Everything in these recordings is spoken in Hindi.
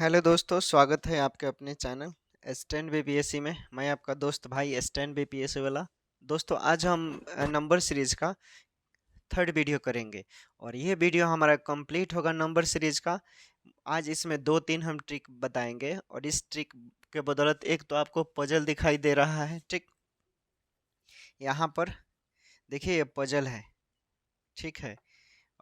हेलो दोस्तों, स्वागत है आपके अपने चैनल स्टैंड बीपीएससी में। मैं आपका दोस्त भाई स्टैंड बीपीएससी वाला। दोस्तों, आज हम नंबर सीरीज का थर्ड वीडियो करेंगे और ये वीडियो हमारा कंप्लीट होगा नंबर सीरीज का। आज इसमें दो तीन हम ट्रिक बताएंगे और इस ट्रिक के बदौलत एक तो आपको पजल दिखाई दे रहा है, ठीक। यहाँ पर देखिए ये पजल है, ठीक है।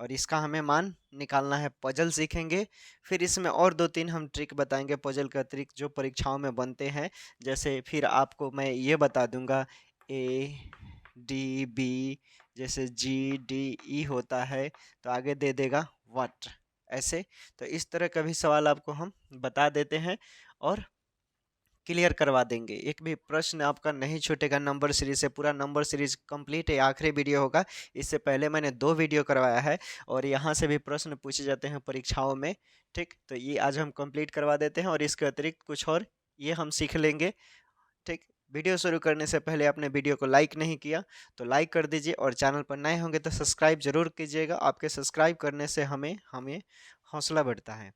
और इसका हमें मान निकालना है, पजल सीखेंगे। फिर इसमें और दो तीन हम ट्रिक बताएंगे पजल का ट्रिक जो परीक्षाओं में बनते हैं। जैसे फिर आपको मैं ये बता दूंगा ए डी बी, जैसे जी डी ई होता है तो आगे दे देगा व्हाट, ऐसे। तो इस तरह का भी सवाल आपको हम बता देते हैं और क्लियर करवा देंगे। एक भी प्रश्न आपका नहीं छूटेगा नंबर सीरीज से। पूरा नंबर सीरीज कंप्लीट है, आखिरी वीडियो होगा। इससे पहले मैंने दो वीडियो करवाया है और यहाँ से भी प्रश्न पूछे जाते हैं परीक्षाओं में, ठीक। तो ये आज हम कंप्लीट करवा देते हैं और इसके अतिरिक्त कुछ और ये हम सीख लेंगे, ठीक। वीडियो शुरू करने से पहले आपने वीडियो को लाइक नहीं किया तो लाइक कर दीजिए और चैनल पर नए होंगे तो सब्सक्राइब जरूर कीजिएगा। आपके सब्सक्राइब करने से हमें हमें हौसला बढ़ता है,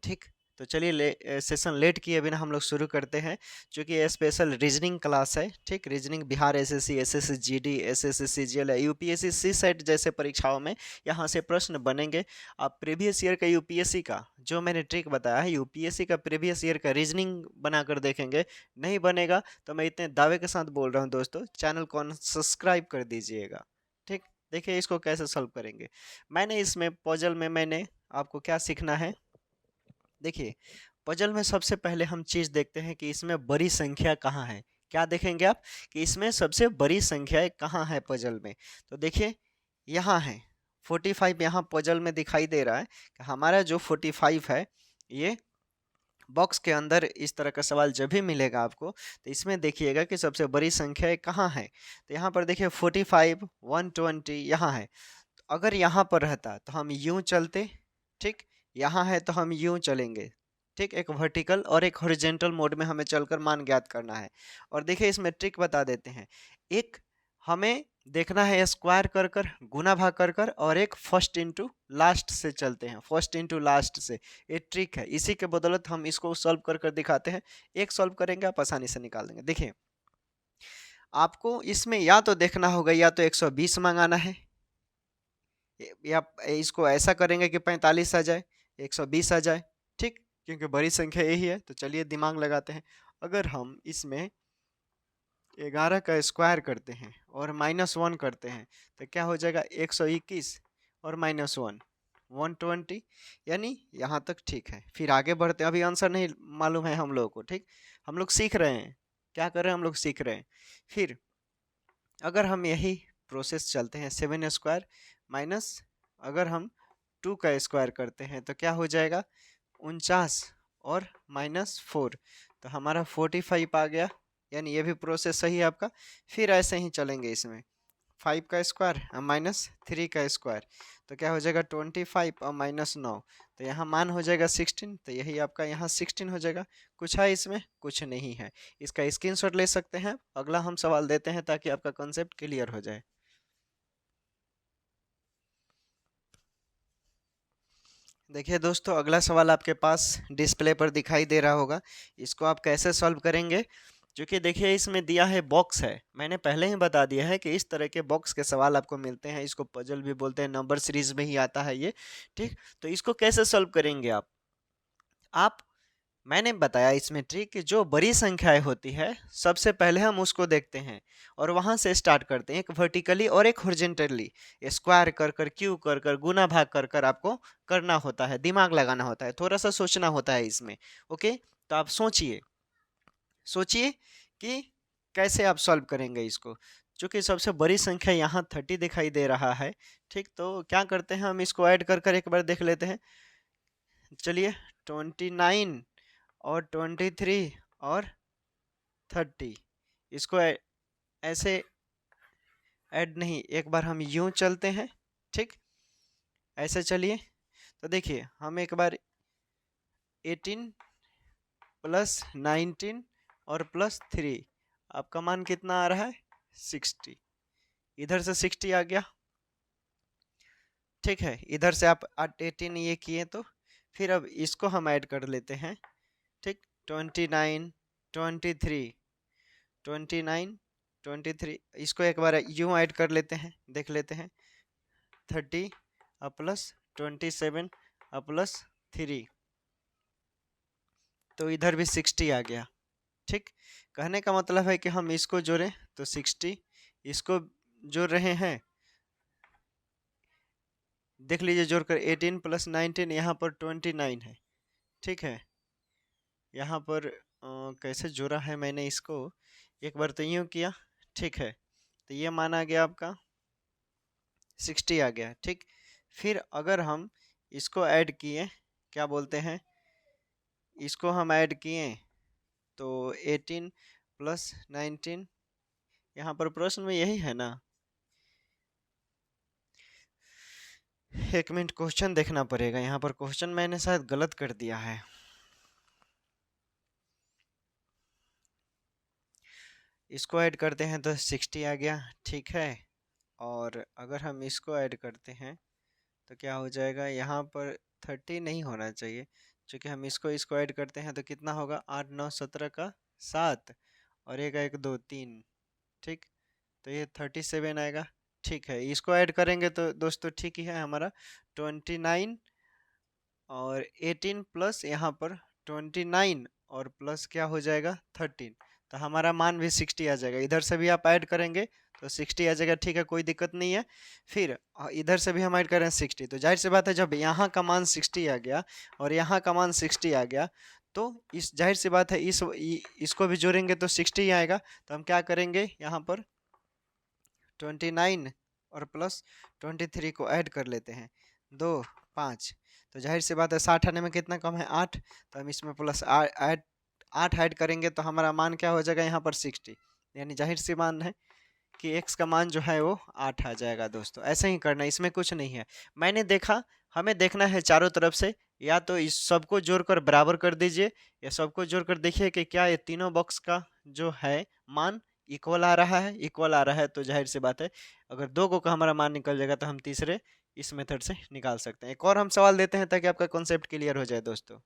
ठीक। तो चलिए सेशन लेट किए बिना हम लोग शुरू करते हैं। क्योंकि ये स्पेशल रीजनिंग क्लास है, ठीक। Reasoning Bihar SSC, SSC GD, SSC CGL, UPSC CSAT जैसे परीक्षाओं में यहाँ से प्रश्न बनेंगे। आप प्रीवियस ईयर का यूपीएससी का जो मैंने ट्रिक बताया है, यूपीएससी का प्रीवियस ईयर का रीजनिंग बनाकर देखेंगे। नहीं बनेगा तो मैं इतने दावे के साथ बोल रहा हूँ दोस्तों, चैनल को सब्सक्राइब कर दीजिएगा, ठीक। देखिए इसको कैसे सॉल्व करेंगे। मैंने इसमें पजल में मैंने आपको क्या सीखना है। देखिए पजल में सबसे पहले हम चीज देखते हैं कि इसमें बड़ी संख्या कहाँ है। क्या देखेंगे आप कि इसमें सबसे बड़ी संख्या कहाँ है पजल में। तो देखिए यहाँ है 45, यहाँ पजल में दिखाई दे रहा है कि हमारा जो 45 है ये बॉक्स के अंदर इस तरह का सवाल जब भी मिलेगा आपको तो इसमें देखिएगा कि सबसे बड़ी संख्या कहाँ है। तो यहाँ पर देखिए 45, 120 यहाँ है। तो अगर यहाँ पर रहता तो हम यूं चलते, ठीक। यहाँ है तो हम यूं चलेंगे, ठीक। एक वर्टिकल और एक हॉरिजेंटल मोड में हमें चलकर मान ज्ञात करना है। और देखिए इसमें ट्रिक बता देते हैं। एक हमें देखना है स्क्वायर कर कर, गुना भाग कर कर, और एक फर्स्ट इंटू लास्ट से चलते हैं, फर्स्ट इंटू लास्ट से। ये ट्रिक है, इसी के बदौलत हम इसको सॉल्व कर कर दिखाते हैं। एक सॉल्व करेंगे आप आसानी से निकाल देंगे। देखिए आपको इसमें या तो देखना होगा या तो 120 मंगाना है, या इसको ऐसा करेंगे कि 45 आ जाए, 120 आ जाए, ठीक। क्योंकि बड़ी संख्या यही है। तो चलिए दिमाग लगाते हैं। अगर हम इसमें 11 का स्क्वायर करते हैं और -1 करते हैं तो क्या हो जाएगा, 121 और -1 120। यानी यहाँ तक ठीक है। फिर आगे बढ़ते हैं, अभी आंसर नहीं मालूम है हम लोगों को, ठीक। हम लोग सीख रहे हैं, क्या कर रहे हैं, हम लोग सीख रहे हैं। फिर अगर हम यही प्रोसेस चलते हैं, 7 स्क्वायर माइनस, अगर हम 2 का स्क्वायर करते हैं तो क्या हो जाएगा, 49 और -4, तो हमारा 45 आ गया। यानी ये भी प्रोसेस सही है आपका। फिर ऐसे ही चलेंगे इसमें, 5 का स्क्वायर और -3 का स्क्वायर, तो क्या हो जाएगा 25 और -9, तो यहाँ मान हो जाएगा 16। तो यही आपका यहाँ 16 हो जाएगा। कुछ है इसमें, कुछ नहीं है। इसका स्क्रीनशॉट ले सकते हैं। अगला हम सवाल देते हैं ताकि आपका कॉन्सेप्ट क्लियर हो जाए। देखिए दोस्तों, अगला सवाल आपके पास डिस्प्ले पर दिखाई दे रहा होगा। इसको आप कैसे सॉल्व करेंगे। क्योंकि देखिए इसमें दिया है बॉक्स है, मैंने पहले ही बता दिया है कि इस तरह के बॉक्स के सवाल आपको मिलते हैं। इसको पजल भी बोलते हैं, नंबर सीरीज में ही आता है ये, ठीक। तो इसको कैसे सॉल्व करेंगे आप मैंने बताया इसमें ट्रिक कि जो बड़ी संख्याएं होती है सबसे पहले हम उसको देखते हैं और वहां से स्टार्ट करते हैं, एक वर्टिकली और एक हॉरिजॉन्टली। स्क्वायर कर कर, क्यू कर कर, गुना भाग कर कर आपको करना होता है, दिमाग लगाना होता है, थोड़ा सा सोचना होता है इसमें। ओके, तो आप सोचिए सोचिए कि कैसे आप सॉल्व करेंगे इसको। चूंकि सबसे बड़ी संख्या यहाँ 30 दिखाई दे रहा है, ठीक। तो क्या करते हैं, हम इसको ऐड कर कर एक बार देख लेते हैं। चलिए 29 और 23 और 30, इसको ऐसे ऐड नहीं, एक बार हम यूं चलते हैं, ठीक। ऐसे चलिए तो देखिए हम एक बार 18 प्लस 19 और प्लस 3, आपका मान कितना आ रहा है, 60। इधर से 60 आ गया, ठीक है। इधर से आप 18 ये किए तो फिर अब इसको हम ऐड कर लेते हैं, ठीक। 29, 23, 29, 23, इसको एक बार यूं ऐड कर लेते हैं, देख लेते हैं। 30 प्लस 27 प्लस 3, तो इधर भी 60 आ गया, ठीक। कहने का मतलब है कि हम इसको जोड़ें तो 60, इसको जोड़ रहे हैं, देख लीजिए जोड़कर 18 प्लस 19, यहाँ पर 29 है, ठीक है। यहाँ पर कैसे जोड़ा है मैंने इसको, एक बार तो यूँ किया, ठीक है। तो ये माना गया आपका 60 आ गया, ठीक। फिर अगर हम इसको ऐड किए, क्या बोलते हैं, इसको हम ऐड किए तो 18 प्लस 19, यहाँ पर प्रश्न में यही है ना, एक मिनट क्वेश्चन देखना पड़ेगा, यहाँ पर क्वेश्चन मैंने शायद गलत कर दिया है। इसको ऐड करते हैं तो 60 आ गया, ठीक है। और अगर हम इसको ऐड करते हैं तो क्या हो जाएगा, यहाँ पर 30 नहीं होना चाहिए, क्योंकि हम इसको इसको ऐड करते हैं तो कितना होगा, 8 9 17 का 7, और एक 1 2 3, ठीक। तो ये 37 आएगा, ठीक है। इसको ऐड करेंगे तो दोस्तों ठीक ही है हमारा 29 और 18 प्लस यहाँ पर 29 और प्लस क्या हो जाएगा 13, तो हमारा मान भी 60 आ जाएगा। इधर से भी आप ऐड करेंगे तो 60 आ जाएगा, ठीक है, कोई दिक्कत नहीं है। फिर इधर से भी हम ऐड करें 60, तो जाहिर सी बात है जब यहाँ का मान 60 आ गया और यहाँ का मान 60 आ गया, तो इस जाहिर सी बात है इसको भी जोड़ेंगे तो 60 ही आएगा। तो हम क्या करेंगे, यहाँ पर 29 और प्लस 23 को ऐड कर लेते हैं, 2 5, तो जाहिर सी बात है 60 आने में कितना कम है 8, तो हम इसमें प्लस 8 ऐड करेंगे तो हमारा मान क्या हो जाएगा यहाँ पर 60, यानी जाहिर सी मान है कि x का मान जो है वो 8 आ जाएगा। दोस्तों ऐसे ही करना, इसमें कुछ नहीं है। मैंने देखा, हमें देखना है चारों तरफ से, या तो इस सबको जोड़कर बराबर कर दीजिए, या सबको जोड़कर देखिए कि क्या ये तीनों बॉक्स का जो है मान इक्वल आ रहा है। इक्वल आ रहा है तो जाहिर सी बात है अगर दो को का हमारा मान निकल जाएगा तो हम तीसरे इस मेथड से निकाल सकते हैं। एक और हम सवाल देते हैं ताकि आपका कॉन्सेप्ट क्लियर हो जाए दोस्तों।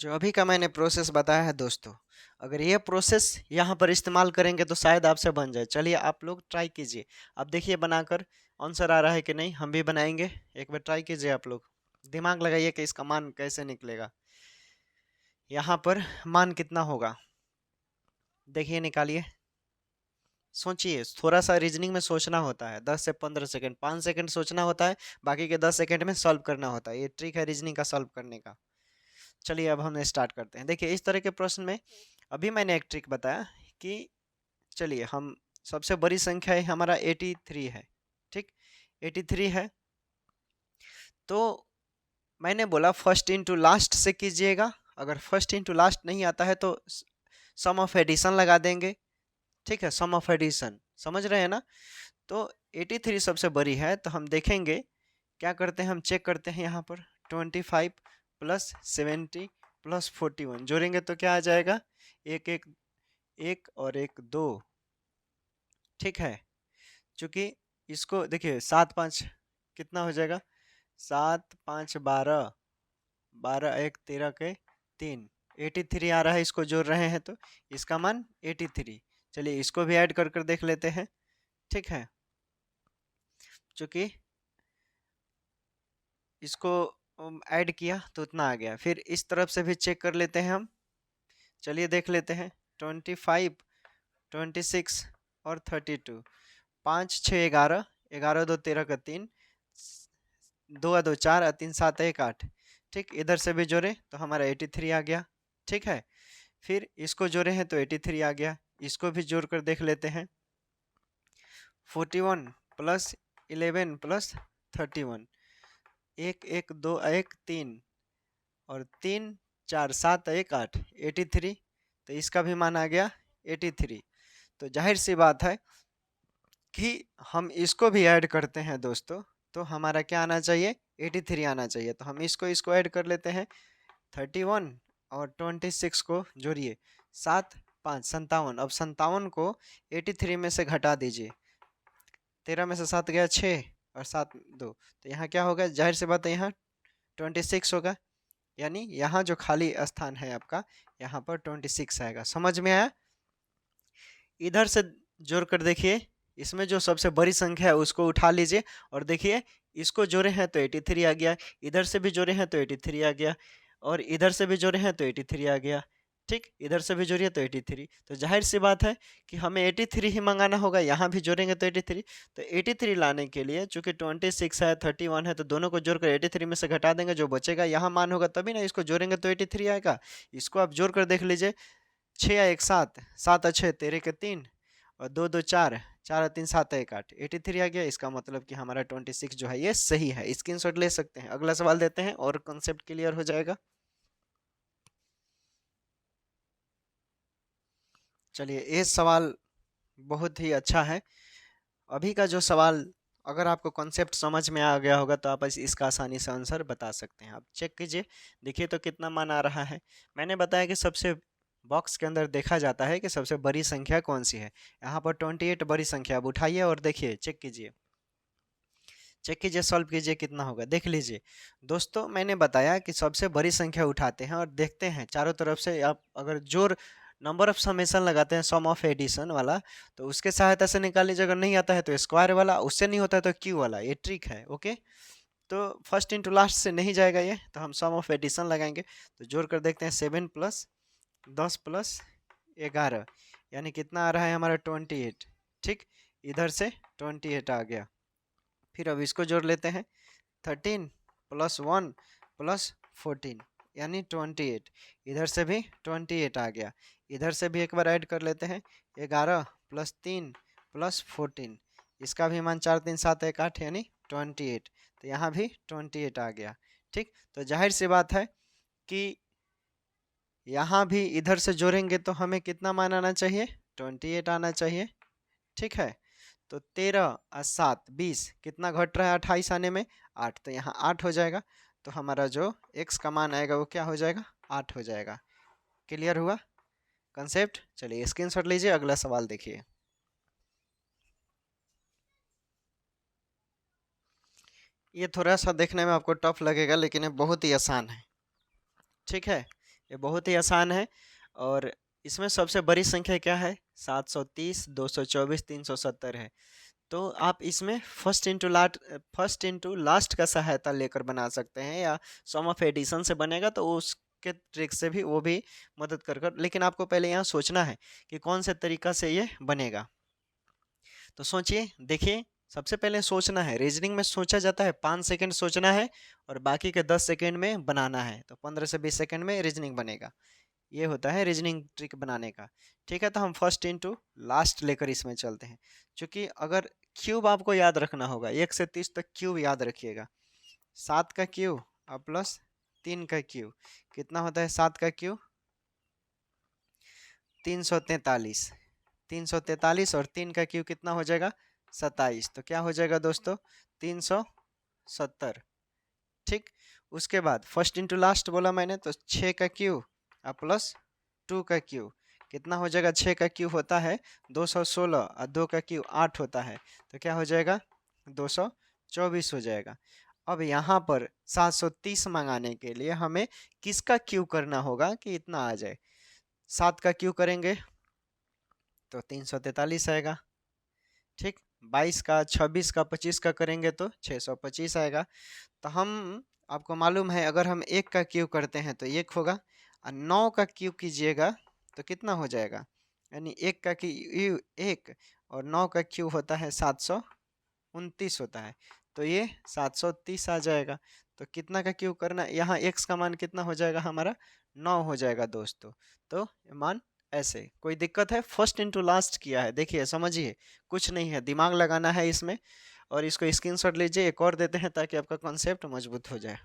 जो अभी का मैंने प्रोसेस बताया है दोस्तों, अगर ये प्रोसेस यहाँ पर इस्तेमाल करेंगे तो शायद आपसे बन जाए। चलिए आप लोग ट्राई कीजिए, आप देखिए बनाकर आंसर आ रहा है कि नहीं, हम भी बनाएंगे, एक बार ट्राई कीजिए। आप लोग दिमाग लगाइए कि इसका मान कैसे निकलेगा। यहाँ पर मान कितना होगा, देखिए निकालिए, सोचिए, थोड़ा सा रीजनिंग में सोचना होता है, 10 से 15 सेकंड, 5 सेकंड सोचना होता है, बाकी के 10 सेकंड में सॉल्व करना होता है। ये ट्रिक है रीजनिंग का सॉल्व करने का। चलिए अब हम स्टार्ट करते हैं। देखिए इस तरह के प्रश्न में अभी मैंने एक ट्रिक बताया कि चलिए हम, सबसे बड़ी संख्या है हमारा 83 है, ठीक, 83 है, तो मैंने बोला फर्स्ट इंटू लास्ट से कीजिएगा। अगर फर्स्ट इंटू लास्ट नहीं आता है तो सम ऑफ एडिशन लगा देंगे, ठीक है, सम ऑफ एडिशन, समझ रहे हैं ना। तो 83 सबसे बड़ी है, तो हम देखेंगे क्या करते हैं, हम चेक करते हैं यहाँ पर 25 प्लस 70 प्लस 41 जोड़ेंगे तो क्या आ जाएगा, एक एक, एक और एक 2, ठीक है। चूंकि इसको देखिए 7 5 कितना हो जाएगा, 7 5 12, 12 1 13 के 3, 83 आ रहा है, इसको जोड़ रहे हैं तो इसका मान 83। चलिए इसको भी ऐड कर कर देख लेते हैं, ठीक है। चूंकि इसको ऐड किया तो उतना आ गया, फिर इस तरफ से भी चेक कर लेते हैं हम। चलिए देख लेते हैं 25 26 और 32, 5 6 11, 11 2 13 का 3, 2 2 4, 3 7 1 8, ठीक। इधर से भी जोड़े तो हमारा 83 आ गया, ठीक है। फिर इसको जोड़े हैं तो 83 आ गया, इसको भी जोड़ कर देख लेते हैं, 41 प्लस 11 प्लस 31, 1 1 2 1 3 और 3 4 7 1 8, 83, तो इसका भी मान आ गया 83। तो जाहिर सी बात है कि हम इसको भी ऐड करते हैं दोस्तों, तो हमारा क्या आना चाहिए, 83 आना चाहिए। तो हम इसको इसको ऐड कर लेते हैं, 31 और 26 को जोड़िए, 7 5 57, अब 57 को 83 में से घटा दीजिए, 13 में से 7 गया 6 और 7 2, तो यहाँ क्या होगा, जाहिर सी बात है यहाँ 26 होगा, यानी यहाँ जो खाली स्थान है आपका यहाँ पर 26 आएगा। समझ में आया? इधर से जोड़ कर देखिए, इसमें जो सबसे बड़ी संख्या है उसको उठा लीजिए और देखिए इसको जोड़े हैं तो 83 आ गया, इधर से भी जोड़े हैं तो 83 आ गया, और इधर से भी जोड़े हैं तो 83 आ गया। ठीक, इधर से भी जोड़िए तो 83, तो जाहिर सी बात है कि हमें 83 ही मंगाना होगा। यहाँ भी जोड़ेंगे तो 83, तो 83 लाने के लिए चूंकि 26 है 31 है तो दोनों को जोड़कर 83 में से घटा देंगे, जो बचेगा यहाँ मान होगा तभी ना इसको जोड़ेंगे तो 83 आएगा। इसको आप जोड़ कर देख लीजिए, 6 या 1 7, 7 अच्छे 13 के 3 और 2 2 4, 4 3 7 1 8, 83 आ गया। इसका मतलब कि हमारा 26 जो है ये सही है। स्क्रीनशॉट ले सकते हैं। अगला सवाल देते हैं और कॉन्सेप्ट क्लियर हो जाएगा। चलिए, ये सवाल बहुत ही अच्छा है। अभी का जो सवाल, अगर आपको कॉन्सेप्ट समझ में आ गया होगा तो आप इसका आसानी से आंसर बता सकते हैं। आप चेक कीजिए, देखिए तो कितना मान आ रहा है। मैंने बताया कि सबसे बॉक्स के अंदर देखा जाता है कि सबसे बड़ी संख्या कौन सी है। यहाँ पर 28 बड़ी संख्या। अब उठाइए और देखिए, चेक कीजिए, चेक कीजिए, सॉल्व कीजिए, कितना होगा देख लीजिए। दोस्तों, मैंने बताया कि सबसे बड़ी संख्या उठाते हैं और देखते हैं चारों तरफ से। आप अगर जोड़ नंबर ऑफ समेशन लगाते हैं, सम ऑफ एडिशन वाला, तो उसके सहायता से निकाल लीजिए। अगर नहीं आता है तो स्क्वायर वाला, उससे नहीं होता है तो क्यू वाला। ये ट्रिक है, ओके। तो फर्स्ट इंटू लास्ट से नहीं जाएगा ये, तो हम सम ऑफ एडिशन लगाएंगे। तो जोड़ कर देखते हैं, 7 प्लस 10 प्लस 11, यानी कितना आ रहा है हमारा 28। ठीक, इधर से 28 आ गया। फिर अब इसको जोड़ लेते हैं, 13 प्लस 1 प्लस 14, यानी 28। इधर से भी 28 आ गया। इधर से भी एक बार ऐड कर लेते हैं, 11 प्लस 3 प्लस 14, इसका भी मान 4 3 7 1 8, यानी 28। तो यहाँ भी 28 आ गया। ठीक, तो जाहिर सी बात है कि यहाँ भी इधर से जोड़ेंगे तो हमें कितना मान आना चाहिए, 28 आना चाहिए। ठीक है, तो 13 और 7 20, कितना घट रहा है 28 आने में, 8, तो यहाँ 8 हो जाएगा। तो हमारा जो x का मान आएगा वो क्या हो जाएगा, 8 हो जाएगा। क्लियर हुआ कंसेप्ट? चलिए स्क्रीनशॉट लीजिए, अगला सवाल देखिए। ये थोड़ा सा देखने में आपको टफ लगेगा, लेकिन ये बहुत ही आसान है। ठीक है, ये बहुत ही आसान है। और इसमें सबसे बड़ी संख्या क्या है, 730, 224, 370 है। तो आप इसमें फर्स्ट इंटू लास्ट का सहायता लेकर बना सकते हैं, या सम ऑफ एडिशन से बनेगा तो उसके ट्रिक से भी वो भी मदद कर। लेकिन आपको पहले यहाँ सोचना है कि कौन से तरीका से ये बनेगा। तो सोचिए, देखिए, सबसे पहले सोचना है। रीजनिंग में सोचा जाता है 5 सेकंड सोचना है और बाकी के 10 सेकंड में बनाना है। तो 15 से 20 सेकंड में रीजनिंग बनेगा। ये होता है रीजनिंग ट्रिक बनाने का। ठीक है, तो हम फर्स्ट इंटू लास्ट लेकर इसमें चलते हैं। क्योंकि अगर क्यूब आपको याद रखना होगा, 1 से 30 तक क्यूब याद रखिएगा। 7 का क्यूब और प्लस 3 का क्यूब कितना होता है, 7 का क्यूब 343, 343 और 3 का क्यूब कितना हो जाएगा, 27। तो क्या हो जाएगा दोस्तों, 370। ठीक, उसके बाद फर्स्ट इंटू लास्ट बोला मैंने, तो 6 का क्यूब और प्लस 2 का क्यूब कितना हो जाएगा, 6 का क्यूब होता है 216 और 2 का क्यूब 8 होता है, तो क्या हो जाएगा 224 हो जाएगा। अब यहाँ पर 730 मंगाने के लिए हमें किसका क्यूब करना होगा कि इतना आ जाए। 7 का क्यूब करेंगे तो 343 आएगा। ठीक, 22 का, 26 का, 25 का करेंगे तो 625 आएगा। तो हम, आपको मालूम है अगर हम 1 का क्यूब करते हैं तो 1 होगा, और 9 का क्यूब कीजिएगा तो कितना हो जाएगा, यानी 1 का क्यूब 1 और 9 का क्यूब होता है 729 होता है, तो ये 730 आ जाएगा। तो कितना का क्यूब करना, यहाँ x का मान कितना हो जाएगा हमारा, 9 हो जाएगा दोस्तों। तो मान ऐसे, कोई दिक्कत है, फर्स्ट इंटू लास्ट किया है, देखिए समझिए, कुछ नहीं है, दिमाग लगाना है इसमें। और इसको स्क्रीनशॉट लीजिए, एक और देते हैं ताकि आपका कॉन्सेप्ट मजबूत हो जाए।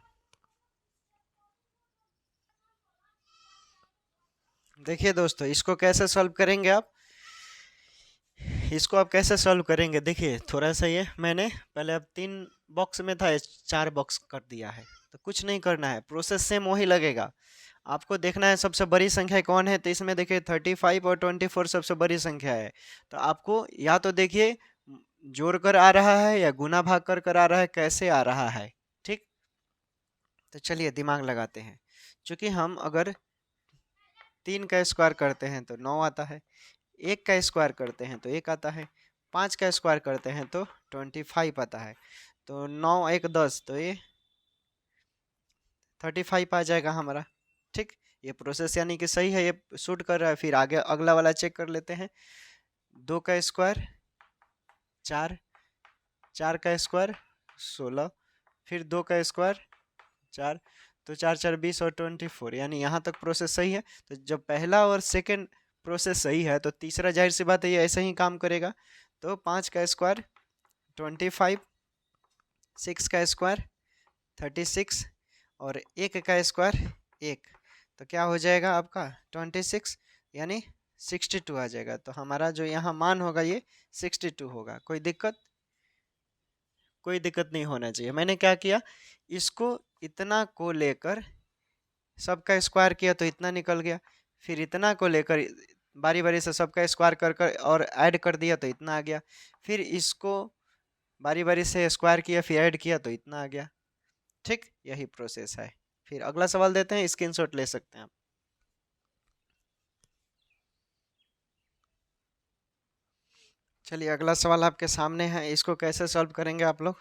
देखिए दोस्तों, इसको कैसे सॉल्व करेंगे आप, इसको आप कैसे सॉल्व करेंगे, देखिए थोड़ा सा ये मैंने पहले, अब 3 बॉक्स में था, 4 बॉक्स कर दिया है। तो कुछ नहीं करना है, प्रोसेस सेम वही लगेगा। आपको देखना है सबसे बड़ी संख्या कौन है, तो इसमें देखिए 35 और 24 सबसे बड़ी संख्या है। तो आपको या तो देखिए जोड़ कर आ रहा है या गुना भाग कर आ रहा है, कैसे आ रहा है। ठीक, तो चलिए दिमाग लगाते हैं। क्योंकि हम अगर 3 का स्क्वायर करते हैं तो 9 आता है, 1 का स्क्वायर करते हैं तो 1 आता है, 5 का स्क्वायर करते हैं तो 25 आता है। तो 9 1 10, तो ये 35 आ जाएगा हमारा। ठीक, ये प्रोसेस यानी कि सही है, ये शूट कर रहा है। फिर आगे अगला वाला चेक कर लेते हैं। 2 का स्क्वायर 4, 4 का स्क्वायर 16, फिर 2 का स्क्वायर 4, तो 4 4 20 और 24, यानी यहाँ तक प्रोसेस सही है। तो जब पहला और सेकंड प्रोसेस सही है तो तीसरा जाहिर सी बात है ये ऐसे ही काम करेगा। तो 5 का स्क्वायर 25, 6 का स्क्वायर 36 और 1 का स्क्वायर 1, तो क्या हो जाएगा आपका 26, यानी 62 आ जाएगा। तो हमारा जो यहाँ मान होगा ये 62 होगा। कोई दिक्कत? कोई दिक्कत नहीं होना चाहिए। मैंने क्या किया, इसको इतना को लेकर सबका स्क्वायर किया तो इतना निकल गया, फिर इतना को लेकर बारी बारी से सबका स्क्वायर कर कर और ऐड कर दिया तो इतना आ गया, फिर इसको बारी बारी से स्क्वायर किया फिर ऐड किया तो इतना आ गया। ठीक, यही प्रोसेस है। फिर अगला सवाल देते हैं, स्क्रीनशॉट ले सकते हैं आप। चलिए अगला सवाल आपके सामने है, इसको कैसे सॉल्व करेंगे आप लोग।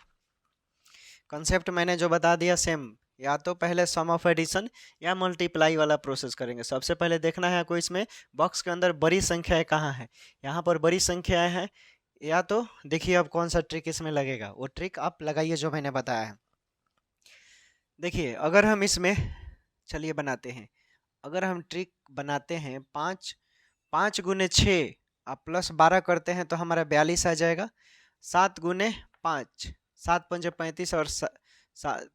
कंसेप्ट मैंने जो बता दिया सेम, या तो पहले सम ऑफ एडिशन या मल्टीप्लाई वाला प्रोसेस करेंगे। सबसे पहले देखना है आपको इसमें बॉक्स के अंदर बड़ी संख्याएं कहाँ है। यहाँ पर बड़ी संख्याएं हैं, या तो देखिए अब कौन सा ट्रिक इसमें लगेगा, वो ट्रिक आप लगाइए जो मैंने बताया है। देखिए अगर हम इसमें, चलिए बनाते हैं, अगर हम ट्रिक बनाते हैं 5 गुने 6 आप प्लस 12 करते हैं तो हमारा 42 आ जाएगा। 7 गुने 5, 7 पंजे 35 और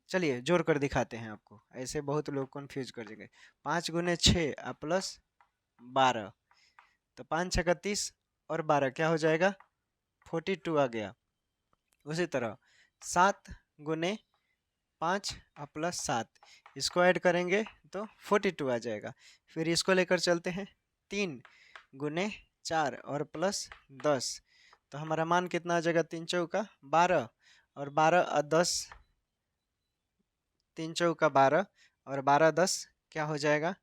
चलिए जोड़ कर दिखाते हैं आपको, ऐसे बहुत लोग कंफ्यूज कर देंगे। 5 गुने 6 प्लस 12, तो 5 छक्का 30 और 12 क्या हो जाएगा 42 आ गया। उसी तरह 7 गुने 5 प्लस 7, इसको ऐड करेंगे तो 42 आ जाएगा। फिर इसको लेकर चलते हैं 3 गुने 4 और प्लस 10, तो हमारा मान कितना आ जाएगा 3 चौका 12 और 12 और 10, 3 चौका 12 और 12 10 क्या हो जाएगा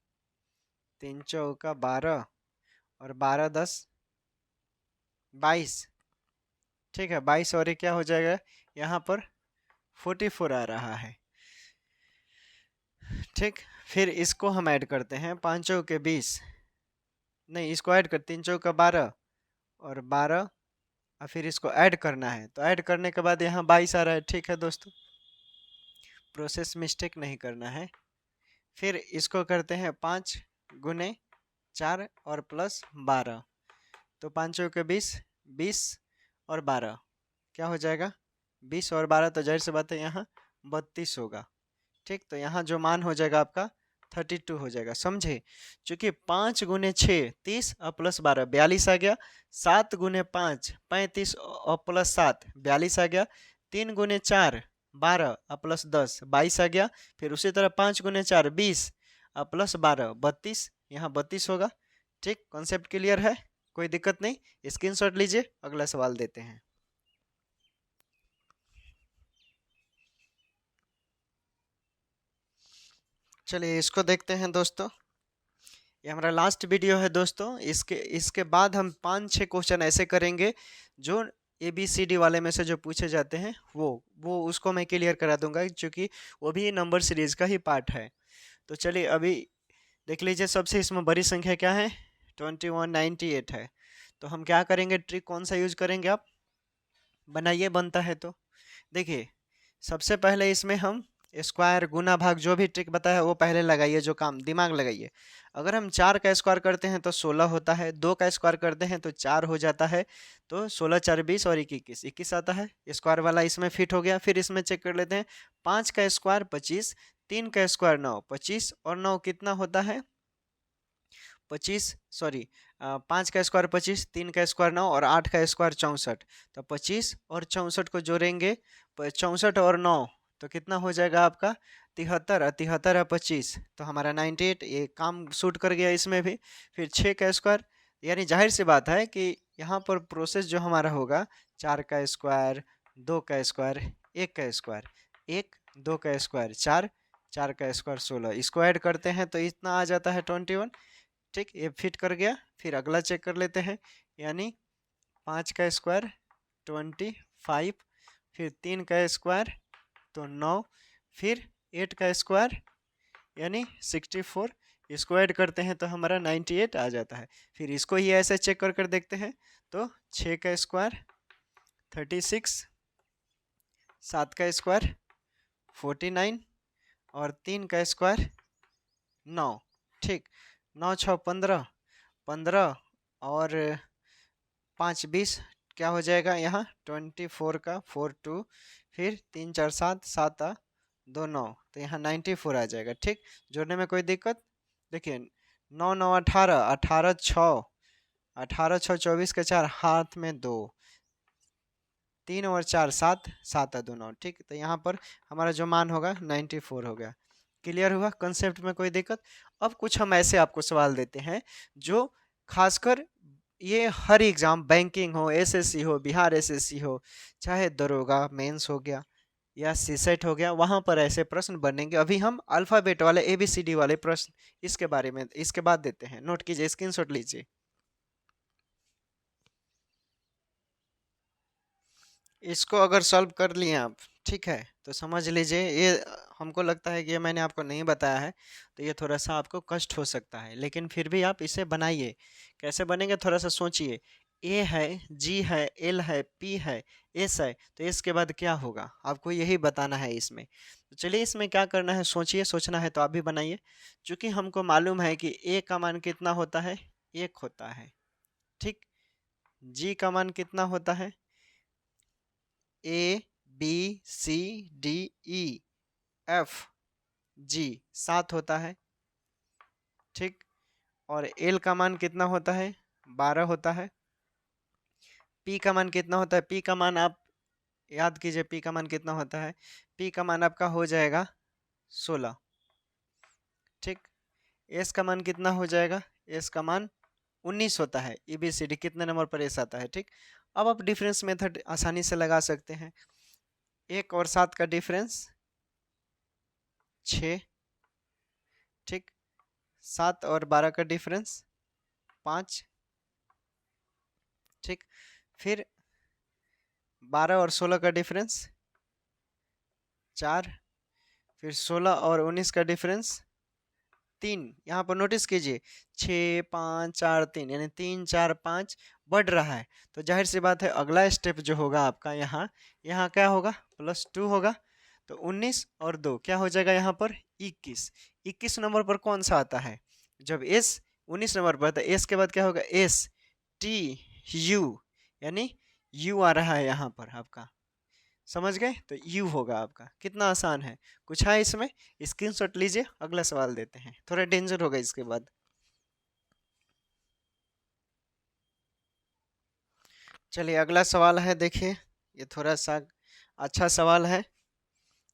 3 चौका 12 और 12 10 22। ठीक है 22 और ये क्या हो जाएगा यहाँ पर 44 आ रहा है। ठीक, फिर इसको हम ऐड करते हैं 5 चौके 20, नहीं इसको ऐड कर 3 चौका 12 और 12 और फिर इसको ऐड करना है, तो ऐड करने के बाद यहाँ 22 आ रहा है। ठीक है दोस्तों, प्रोसेस मिस्टेक नहीं करना है। फिर इसको करते हैं 5 गुने 4 और प्लस 12, तो 5 चौके 20, 20 और 12 क्या हो जाएगा 20 और 12, तो जाहिर सी बात है यहाँ 32 होगा। ठीक, तो यहाँ जो मान हो जाएगा आपका 32 हो जाएगा। समझे, चूंकि 5 गुने 6 30 और प्लस 12 42 आ गया, 7 गुने 5 35 और प्लस 7 42 आ गया, 3 गुने 4 12 और प्लस 10 22 आ गया, फिर उसी तरह 5 गुने 4 20 और प्लस 12 32, यहाँ 32 होगा। ठीक, कॉन्सेप्ट क्लियर है, कोई दिक्कत नहीं, स्क्रीनशॉट लीजिए, अगला सवाल देते हैं। चलिए इसको देखते हैं दोस्तों, ये हमारा लास्ट वीडियो है दोस्तों। इसके बाद हम 5-6 क्वेश्चन ऐसे करेंगे जो ABCD वाले में से जो पूछे जाते हैं वो उसको मैं क्लियर करा दूंगा, क्योंकि वो भी नंबर सीरीज का ही पार्ट है। तो चलिए अभी देख लीजिए, सबसे इसमें बड़ी संख्या क्या है 2198 है। तो हम क्या करेंगे, ट्रिक कौन सा यूज करेंगे, आप बनाइए, बनता है तो। देखिए सबसे पहले इसमें हम स्क्वायर गुना भाग जो भी ट्रिक बताया वो पहले लगाइए, जो काम दिमाग लगाइए। अगर हम 4 का स्क्वायर करते हैं तो 16 होता है, 2 का स्क्वायर करते हैं तो 4 हो जाता है, तो 16 4 20 और 21 आता है। स्क्वायर वाला इसमें फिट हो गया। फिर इसमें चेक कर लेते हैं, 5 का स्क्वायर 25, 3 का स्क्वायर 9, 25 और 9 कितना होता है 25, सॉरी 5 का स्क्वायर 25, 3 का स्क्वायर 9 और 8 का स्क्वायर 64, तो 25 और 64 को जोड़ेंगे 64 और 9 तो कितना हो जाएगा आपका 73, 73 और 25, तो हमारा 98, ये काम शूट कर गया इसमें भी। फिर 6 का स्क्वायर, यानी जाहिर सी बात है कि यहाँ पर प्रोसेस जो हमारा होगा 4 का स्क्वायर, 2 का स्क्वायर, 1 का स्क्वायर, 1 2 का स्क्वायर 4, 4 का स्क्वायर 16, इसको ऐड करते हैं तो इतना आ जाता है 21। ठीक, ये फिट कर गया। फिर अगला चेक कर लेते हैं, यानी 5 का स्क्वायर 25, फिर 3 का स्क्वायर तो 9, फिर 8 का स्क्वायर यानी 64, इसको ऐड करते हैं तो हमारा 98 आ जाता है। फिर इसको ही ऐसे चेक कर कर देखते हैं तो 6 का स्क्वायर 36, 7 का स्क्वायर 49 और 3 का स्क्वायर 9। ठीक, 9 6 15, 15 और 5 20, क्या हो जाएगा यहाँ 24 का 4 2, फिर 3 4 7, 7 2 9, तो यहाँ 94 आ जाएगा। ठीक, जोड़ने में कोई दिक्कत? देखिए 9 9 18, 18 6, 18 6 24 के 4, हाथ में 2, 3 और 4 7, 7 2 9। ठीक, तो यहाँ पर हमारा जो मान होगा 94 हो गया। क्लियर हुआ? कंसेप्ट में कोई दिक्कत? अब कुछ हम ऐसे आपको सवाल देते हैं जो खासकर ये हर एग्जाम, बैंकिंग हो, एसएससी हो, बिहार एसएससी हो, चाहे दरोगा मेंस हो गया या सीसेट हो गया, वहां पर ऐसे प्रश्न बनेंगे। अभी हम अल्फाबेट वाले एबीसीडी वाले प्रश्न इसके बारे में इसके बाद देते हैं। नोट कीजिए, स्क्रीनशॉट लीजिए। इसको अगर सॉल्व कर लिए आप, ठीक है, तो समझ लीजिए ये हमको लगता है कि ये मैंने आपको नहीं बताया है तो ये थोड़ा सा आपको कष्ट हो सकता है, लेकिन फिर भी आप इसे बनाइए। कैसे बनेंगे थोड़ा सा सोचिए। ए है, जी है, एल है, पी है, एस है, तो एस के बाद क्या होगा आपको यही बताना है इसमें। तो चलिए इसमें क्या करना है, सोचिए। सोचना है तो आप भी बनाइए। क्योंकि हमको मालूम है कि ए का मान कितना होता है, 1 होता है। ठीक, जी का मान कितना होता है, A B C D E F G 7 होता है। ठीक, और एल का मान कितना होता है, 12 होता है। पी का मान कितना होता है, पी का मान आप याद कीजिए, पी का मान कितना होता है, पी का मान आपका हो जाएगा 16। ठीक, एस का मान कितना हो जाएगा, एस का मान 19 होता है। ईबीसीडी कितने नंबर पर एस आता है। ठीक, अब आप डिफरेंस मेथड आसानी से लगा सकते हैं। 1 और 7 का डिफरेंस 6। ठीक, 7 और 12 का डिफरेंस 5। ठीक, फिर 12 और 16 का डिफरेंस 4, फिर 16 और 19 का डिफरेंस 3। यहाँ पर नोटिस कीजिए 6 5 4 3, यानी 3 4 5 बढ़ रहा है। तो जाहिर सी बात है अगला स्टेप जो होगा आपका यहाँ, यहाँ क्या होगा, +2 होगा। तो 19 और 2 क्या हो जाएगा यहाँ पर 21। 21 नंबर पर कौन सा आता है, जब एस 19 नंबर पर, तो एस के बाद क्या होगा, एस टी यू, यानी यू आ रहा है यहाँ पर आपका। समझ गए? तो यू होगा आपका। कितना आसान है, कुछ है इसमें? स्क्रीनशॉट लीजिए, अगला सवाल देते हैं। थोड़ा डेंजर होगा इसके बाद। चलिए अगला सवाल है, देखिए ये थोड़ा सा अच्छा सवाल है।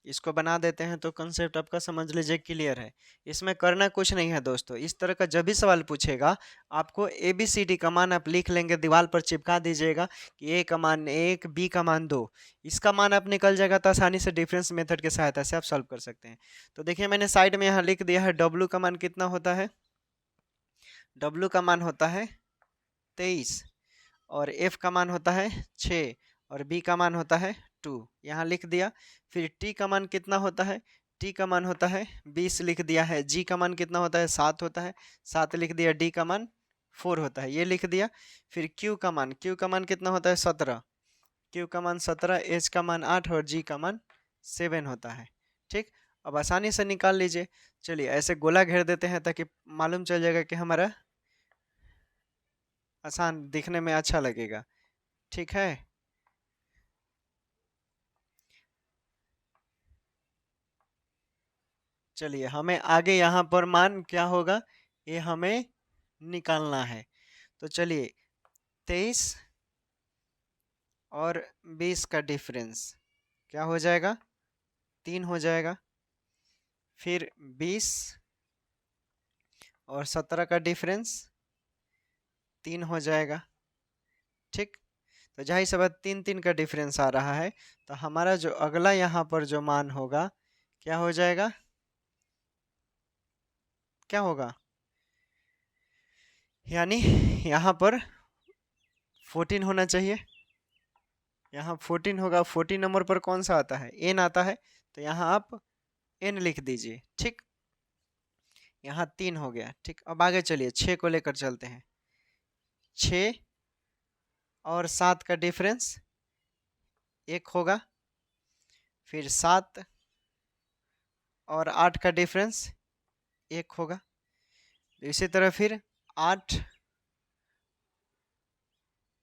इसको बना देते हैं तो कंसेप्ट आपका समझ लीजिए क्लियर है। इसमें करना कुछ नहीं है दोस्तों। इस तरह का जब भी सवाल पूछेगा आपको ए बी सी डी का मान आप लिख लेंगे, दीवार पर चिपका दीजिएगा कि ए का मान 1, बी का मान 2, इसका मान आप निकल जाएगा तो आसानी से डिफरेंस मेथड की सहायता से आप सॉल्व कर सकते हैं। तो देखिए मैंने साइड में यहाँ लिख दिया है, डब्लू का मान कितना होता है, डब्लू का मान होता है 23, और एफ का मान होता है 6, और बी का मान होता है 2, यहाँ लिख दिया। फिर टी का मान कितना होता है, टी का मान होता है 20 लिख दिया है। जी का मान कितना होता है, 7 होता है, 7 लिख दिया। डी का मान 4 होता है, ये लिख दिया। फिर क्यू का मान, क्यू का मान कितना होता है 17, क्यू का मान 17, एच का मान 8 और जी का मान 7 होता है। ठीक, अब आसानी से निकाल लीजिए। चलिए ऐसे गोला घेर देते हैं ताकि मालूम चल जाएगा कि हमारा आसान दिखने में अच्छा लगेगा। ठीक है, चलिए हमें आगे यहाँ पर मान क्या होगा ये हमें निकालना है। तो चलिए 23 और 20 का डिफरेंस क्या हो जाएगा, 3 हो जाएगा। फिर 20 और 17 का डिफरेंस 3 हो जाएगा। ठीक, तो जाहिर सी बात 3 3 का डिफरेंस आ रहा है। तो हमारा जो अगला यहाँ पर जो मान होगा क्या हो जाएगा, क्या होगा, यानी यहाँ पर 14 होना चाहिए। यहाँ 14 होगा। 14 नंबर पर कौन सा आता है, एन आता है, तो यहाँ आप एन लिख दीजिए। ठीक, यहाँ 3 हो गया। ठीक, अब आगे चलिए 6 को लेकर चलते हैं। 6 और 7 का डिफरेंस 1 होगा। फिर 7 और 8 का डिफरेंस 1 होगा। इसी तरह फिर 8,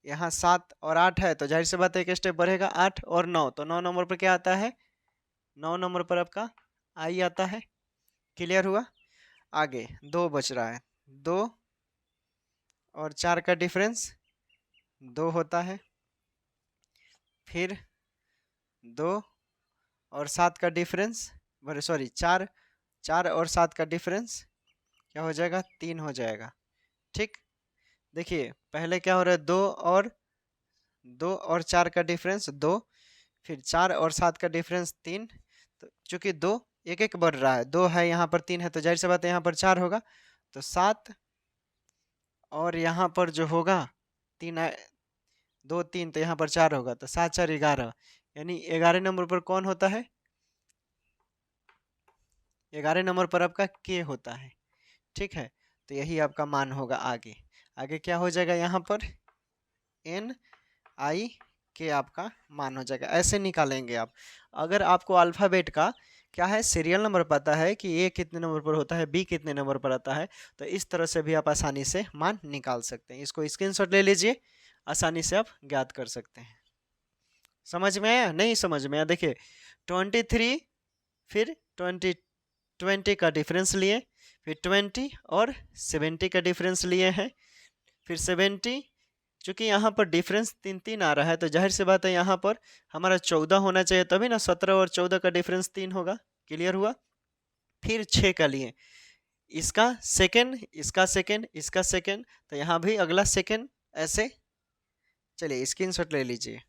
यहाँ 7 और 8 है तो जाहिर सी बात है एक स्टेप बढ़ेगा। 8 और 9, तो 9 नंबर पर क्या आता है, 9 नंबर पर आपका आई आता है। क्लियर हुआ। आगे 2 बच रहा है। 2 और 4 का डिफरेंस 2 होता है। फिर 2 और 7 का डिफरेंस, सॉरी 4, 4 और 7 का डिफरेंस क्या हो जाएगा, 3 हो जाएगा। ठीक, देखिए पहले क्या हो रहा है, 2 और 4 का डिफरेंस 2, फिर 4 और 7 का डिफरेंस 3। तो चूंकि 2 एक एक बढ़ रहा है, 2 है यहाँ पर 3 है, तो जाहिर सी बात है यहाँ पर 4 होगा। तो 7 और यहाँ पर जो होगा 3 2 3, तो यहाँ पर 4 होगा, तो 7 4 11, यानी 11 नंबर पर कौन होता है, 11 नंबर पर आपका के होता है। ठीक है, तो यही आपका मान होगा। आगे आगे क्या हो जाएगा, यहाँ पर एन आई के आपका मान हो जाएगा। ऐसे निकालेंगे आप। अगर आपको अल्फ़ाबेट का क्या है, सीरियल नंबर पता है कि ए कितने नंबर पर होता है, बी कितने नंबर पर आता है, तो इस तरह से भी आप आसानी से मान निकाल सकते हैं। इसको स्क्रीनशॉट ले लीजिए, आसानी से आप ज्ञात कर सकते हैं। समझ में आया, नहीं समझ में आया, देखिए 23, फिर 20 का डिफरेंस लिए, फिर 20 और 70 का डिफरेंस लिए हैं, फिर 70। चूंकि यहाँ पर डिफरेंस 3 3 आ रहा है, तो जाहिर सी बात है यहाँ पर हमारा 14 होना चाहिए, तभी ना 17 और 14 का डिफरेंस 3 होगा। क्लियर हुआ। फिर 6 का लिए, इसका सेकंड, इसका सेकंड, इसका सेकंड, तो यहाँ भी अगला सेकंड। ऐसे चलिए स्क्रीनशॉट ले लीजिए।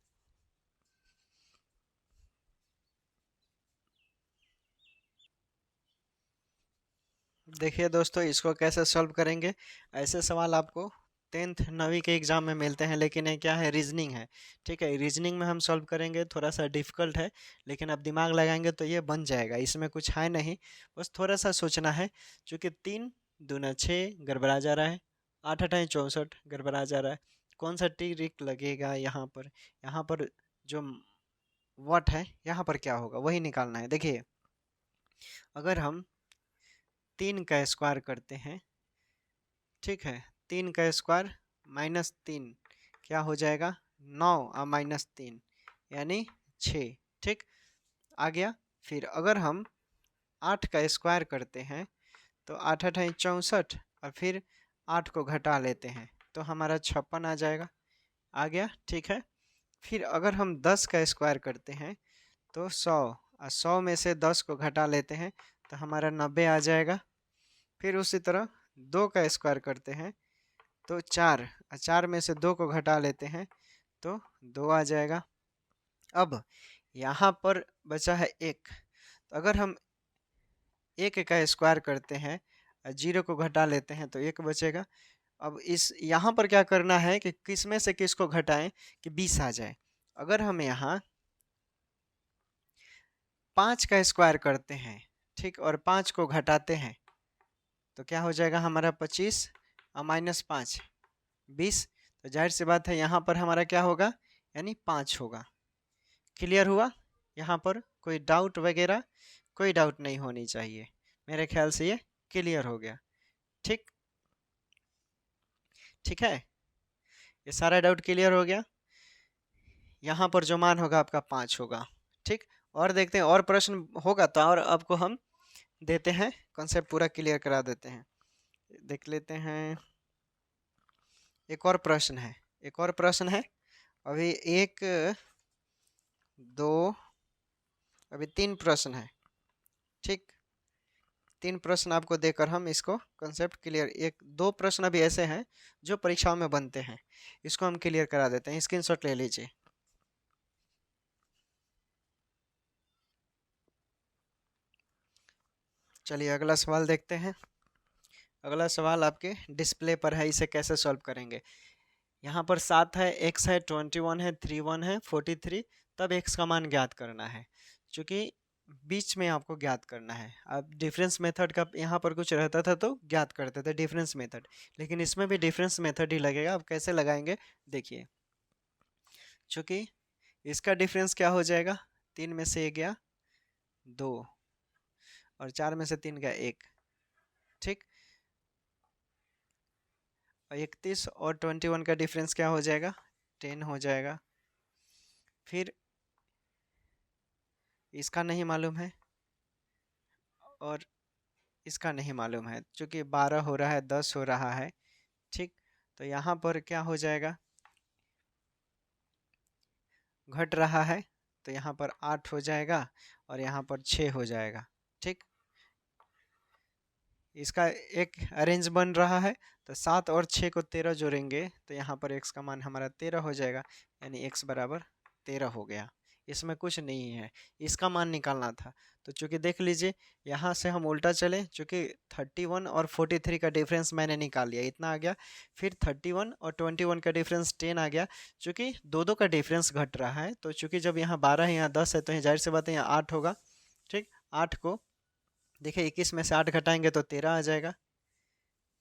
देखिए दोस्तों, इसको कैसे सॉल्व करेंगे। ऐसे सवाल आपको 10th 9वीं के एग्जाम में मिलते हैं, लेकिन ये क्या है, रीजनिंग है। ठीक है, रीजनिंग में हम सॉल्व करेंगे, थोड़ा सा डिफिकल्ट है, लेकिन अब दिमाग लगाएंगे तो ये बन जाएगा। इसमें कुछ है नहीं, बस थोड़ा सा सोचना है। चूँकि 3 दूना 6 गड़बड़ा जा रहा है, 8 8 64 गड़बड़ा जा रहा है। कौन सा टिक लगेगा यहाँ पर, यहाँ पर जो व्हाट है, यहाँ पर क्या होगा वही निकालना है। देखिए अगर हम 3 का स्क्वायर करते हैं, ठीक है, 3 का स्क्वायर -3 क्या हो जाएगा, 9 और -3 यानी 6। ठीक, आ गया। फिर अगर हम 8 का स्क्वायर करते हैं तो 8 8 64, और फिर 8 को घटा लेते हैं तो हमारा 56 आ जाएगा। आ गया, ठीक है। फिर अगर हम 10 का स्क्वायर करते हैं तो 100, और 100 में से 10 को घटा लेते हैं तो हमारा 90 आ जाएगा। फिर उसी तरह 2 का स्क्वायर करते हैं तो 4, और 4 में से 2 को घटा लेते हैं तो 2 आ जाएगा। अब यहाँ पर बचा है 1, तो अगर हम 1 का स्क्वायर करते हैं और 0 को घटा लेते हैं तो 1 बचेगा। अब इस यहाँ पर क्या करना है कि किस में से किसको घटाएं कि 20 आ जाए। अगर हम यहाँ 5 का स्क्वायर करते हैं, ठीक, और 5 को घटाते हैं तो क्या हो जाएगा हमारा 25 और -5 20। तो जाहिर सी बात है यहाँ पर हमारा क्या होगा, यानी 5 होगा। क्लियर हुआ। यहाँ पर कोई डाउट वगैरह, कोई डाउट नहीं होनी चाहिए। मेरे ख्याल से ये क्लियर हो गया। ठीक, ठीक है, ये सारा डाउट क्लियर हो गया। यहाँ पर जो मान होगा आपका 5 होगा। ठीक, और देखते हैं और प्रश्न होगा तो और आपको हम देते हैं, कॉन्सेप्ट पूरा क्लियर करा देते हैं। देख लेते हैं, एक और प्रश्न है, एक और प्रश्न है। अभी 1 2, अभी 3 प्रश्न है। ठीक, 3 प्रश्न आपको देकर हम इसको कंसेप्ट क्लियर, एक दो प्रश्न अभी ऐसे हैं जो परीक्षाओं में बनते हैं, इसको हम क्लियर करा देते हैं। स्क्रीनशॉट ले लीजिए। चलिए अगला सवाल देखते हैं। अगला सवाल आपके डिस्प्ले पर है, इसे कैसे सॉल्व करेंगे। यहाँ पर 7 है, x है, 21 है, 31 है, 43, तब x का मान ज्ञात करना है। चूँकि बीच में आपको ज्ञात करना है। अब डिफरेंस मेथड का यहाँ पर कुछ रहता था तो ज्ञात करते थे डिफरेंस मेथड, लेकिन इसमें भी डिफरेंस मेथड ही लगेगा। अब कैसे लगाएंगे देखिए। चूँकि इसका डिफरेंस क्या हो जाएगा, 3 में से 1 गया 2 और 4 में से 3 गया 1, ठीक। और 31 और 21 का डिफरेंस क्या हो जाएगा, 10 हो जाएगा। फिर इसका नहीं मालूम है और इसका नहीं मालूम है, क्योंकि 12 हो रहा है, 10 हो रहा है, ठीक। तो यहाँ पर क्या हो जाएगा, घट रहा है, तो यहाँ पर 8 हो जाएगा और यहाँ पर 6 हो जाएगा, ठीक। इसका एक अरेंज बन रहा है, तो 7 और 6 को 13 जोड़ेंगे तो यहाँ पर x का मान हमारा 13 हो जाएगा, यानी x बराबर 13 हो गया। इसमें कुछ नहीं है, इसका मान निकालना था। तो चूंकि देख लीजिए यहाँ से हम उल्टा चले, चूंकि 31 और 43 का डिफरेंस मैंने निकाल लिया, इतना आ गया। फिर 31 और 21 का डिफरेंस 10 आ गया। चूंकि दो का डिफरेंस घट रहा है, तो चूंकि जब यहाँ 12 है, यहाँ 10 है, तो जाहिर सी बात है यहाँ 8 होगा, ठीक। 8 को देखिए 21 में से 8 घटाएंगे तो 13 आ जाएगा,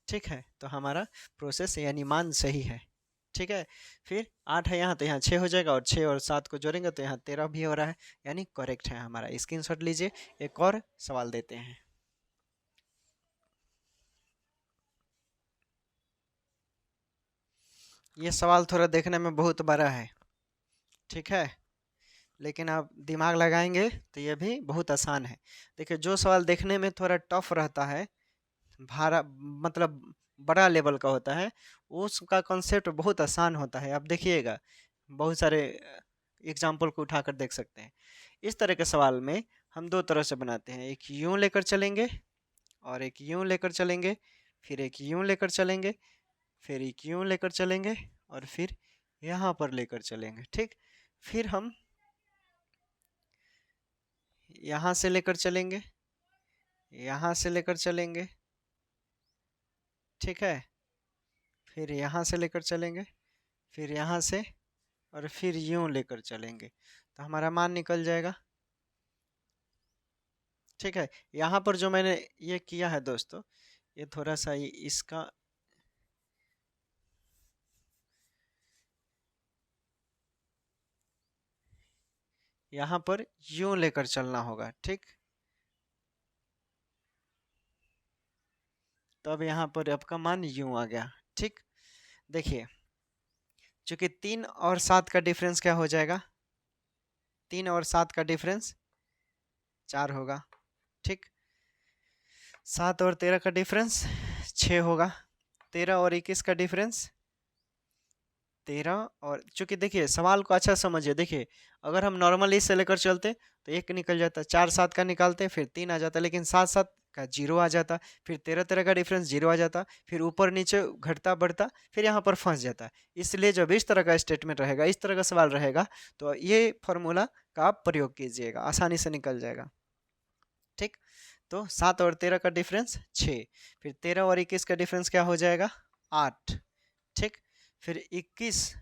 ठीक है। तो हमारा प्रोसेस यानी मान सही है, ठीक है। फिर 8 है यहाँ, तो यहाँ 6 हो जाएगा और 6 और 7 को जोड़ेंगे तो यहाँ 13 भी हो रहा है, यानी करेक्ट है हमारा। स्क्रीनशॉट लीजिए। एक और सवाल देते हैं। ये सवाल थोड़ा देखने में बहुत बड़ा है, ठीक है, लेकिन आप दिमाग लगाएंगे तो ये भी बहुत आसान है। देखिए जो सवाल देखने में थोड़ा टफ रहता है, भारा मतलब बड़ा लेवल का होता है, उसका कॉन्सेप्ट बहुत आसान होता है। आप देखिएगा, बहुत सारे एग्जाम्पल को उठाकर देख सकते हैं। इस तरह के सवाल में हम दो तरह से बनाते हैं, एक यूं लेकर चलेंगे और एक यूं लेकर चलेंगे, फिर एक यूं लेकर चलेंगे, फिर एक यूं लेकर चलेंगे और फिर यहाँ पर लेकर चलेंगे, ठीक। फिर हम यहाँ से लेकर चलेंगे, यहाँ से लेकर चलेंगे, ठीक है। फिर यहाँ से लेकर चलेंगे, फिर यहाँ से, और फिर यूं लेकर चलेंगे, तो हमारा मान निकल जाएगा, ठीक है। यहाँ पर जो मैंने ये किया है दोस्तों, ये थोड़ा सा इसका यहाँ पर यूं लेकर चलना होगा, ठीक। तब यहाँ पर आपका मान यूं आ गया, ठीक। देखिए चूंकि 3 और 7 का डिफरेंस क्या हो जाएगा, 3 और 7 का डिफरेंस 4 होगा, ठीक। 7 और 13 का डिफरेंस 6 होगा। 13 और 21 का डिफरेंस 13, और चूंकि देखिए सवाल को अच्छा समझिए। देखिए अगर हम नॉर्मली से लेकर चलते तो 1 निकल जाता, 4 7 का निकालते फिर 3 आ जाता, लेकिन 7 7 का 0 आ जाता, फिर 13 13 का डिफरेंस 0 आ जाता, फिर ऊपर नीचे घटता बढ़ता, फिर यहाँ पर फंस जाता। इसलिए जब इस तरह का स्टेटमेंट रहेगा, इस तरह का सवाल रहेगा, तो ये फॉर्मूला का आप प्रयोग कीजिएगा, आसानी से निकल जाएगा, ठीक। तो 7 और 13 का डिफरेंस 6, फिर 13 और 21 का डिफरेंस क्या हो जाएगा 8, ठीक। फिर 21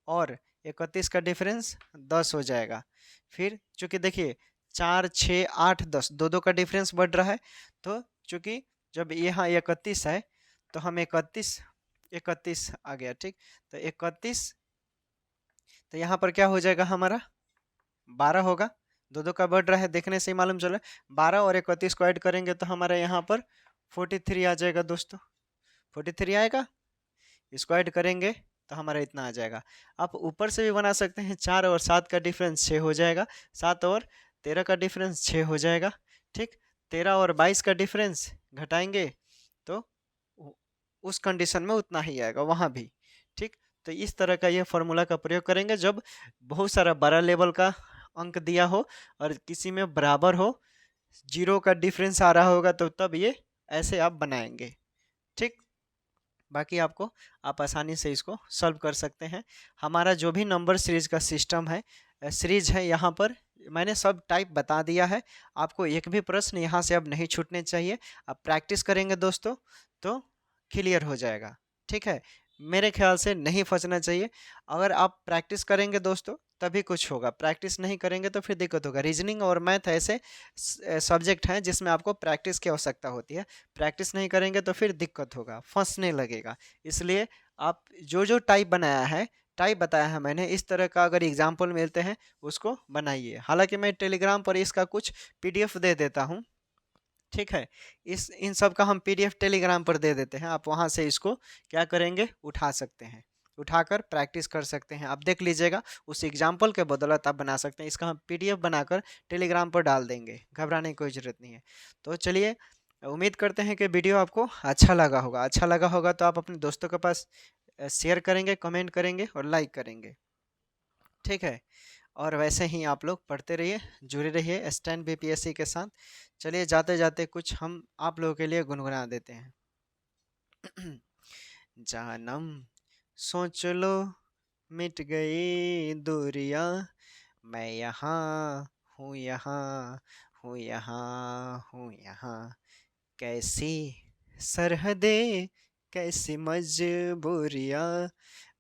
और 31 का डिफरेंस 10 हो जाएगा। फिर चूंकि देखिए 4 6 8 10 दो दो का डिफरेंस बढ़ रहा है, तो चूंकि जब यहाँ 31 है तो हम 31 31 आ गया, ठीक। तो 31, तो यहाँ पर क्या हो जाएगा हमारा 12 होगा, दो दो का बढ़ रहा है, देखने से ही मालूम चला। 12 और 31 को ऐड करेंगे तो हमारा यहाँ पर 43 आ जाएगा दोस्तों, 43 आएगा। इसको ऐड करेंगे तो हमारा इतना आ जाएगा। आप ऊपर से भी बना सकते हैं, 4 और 7 का डिफरेंस 6 हो जाएगा, 7 और 13 का डिफरेंस 6 हो जाएगा, ठीक। 13 और 22 का डिफरेंस घटाएंगे तो उस कंडीशन में उतना ही आएगा वहाँ भी, ठीक। तो इस तरह का ये फॉर्मूला का प्रयोग करेंगे जब बहुत सारा बड़ा लेवल का अंक दिया हो और किसी में बराबर हो, जीरो का डिफरेंस आ रहा होगा तो तब ये ऐसे आप बनाएंगे। ठीक, बाकी आपको आप आसानी से इसको सॉल्व कर सकते हैं। हमारा जो भी नंबर सीरीज का सिस्टम है, सीरीज है, यहाँ पर मैंने सब टाइप बता दिया है। आपको एक भी प्रश्न यहाँ से अब नहीं छूटने चाहिए। आप प्रैक्टिस करेंगे दोस्तों तो क्लियर हो जाएगा। ठीक है, मेरे ख्याल से नहीं फंसना चाहिए। अगर आप प्रैक्टिस करेंगे दोस्तों तभी कुछ होगा, प्रैक्टिस नहीं करेंगे तो फिर दिक्कत होगा। रीजनिंग और मैथ ऐसे सब्जेक्ट हैं जिसमें आपको प्रैक्टिस की आवश्यकता होती है। प्रैक्टिस नहीं करेंगे तो फिर दिक्कत होगा, फंसने लगेगा। इसलिए आप जो जो टाइप बनाया है, टाइप बताया है मैंने, इस तरह का अगर एग्जाम्पल मिलते हैं उसको बनाइए। हालांकि मैं टेलीग्राम पर इसका कुछ पीडीएफ दे देता हूँ। ठीक है, इस इन सब का हम पीडीएफ टेलीग्राम पर दे देते हैं, आप वहां से इसको क्या करेंगे, उठा सकते हैं, उठाकर प्रैक्टिस कर सकते हैं। आप देख लीजिएगा, उस एग्जाम्पल के बदौलत आप बना सकते हैं। इसका हम पीडीएफ बनाकर टेलीग्राम पर डाल देंगे, घबराने की कोई ज़रूरत नहीं है। तो चलिए, उम्मीद करते हैं कि वीडियो आपको अच्छा लगा होगा। अच्छा लगा होगा तो आप अपने दोस्तों के पास शेयर करेंगे, कमेंट करेंगे और लाइक करेंगे। ठीक है, और वैसे ही आप लोग पढ़ते रहिए, जुड़े रहिए स्टैंड बीपीएससी के साथ। चलिए, जाते जाते कुछ हम आप लोगों के लिए गुनगुना देते हैं। जानम सोच लो मिट गई दूरियां, मैं यहाँ हूँ, यहाँ हूँ, यहाँ हूँ, यहाँ कैसी सरहदें, कैसी मजबूरियां,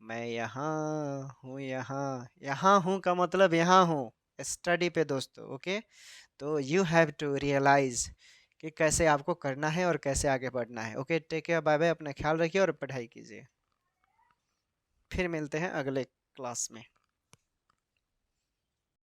मैं यहाँ हूँ, यहाँ। यहाँ हूँ का मतलब यहाँ हूँ स्टडी पे दोस्तों। ओके, तो यू हैव टू रियलाइज कि कैसे आपको करना है और कैसे आगे बढ़ना है। Okay, take care, bye bye, अपना ख्याल रखिए और पढ़ाई कीजिए। फिर मिलते हैं अगले क्लास में।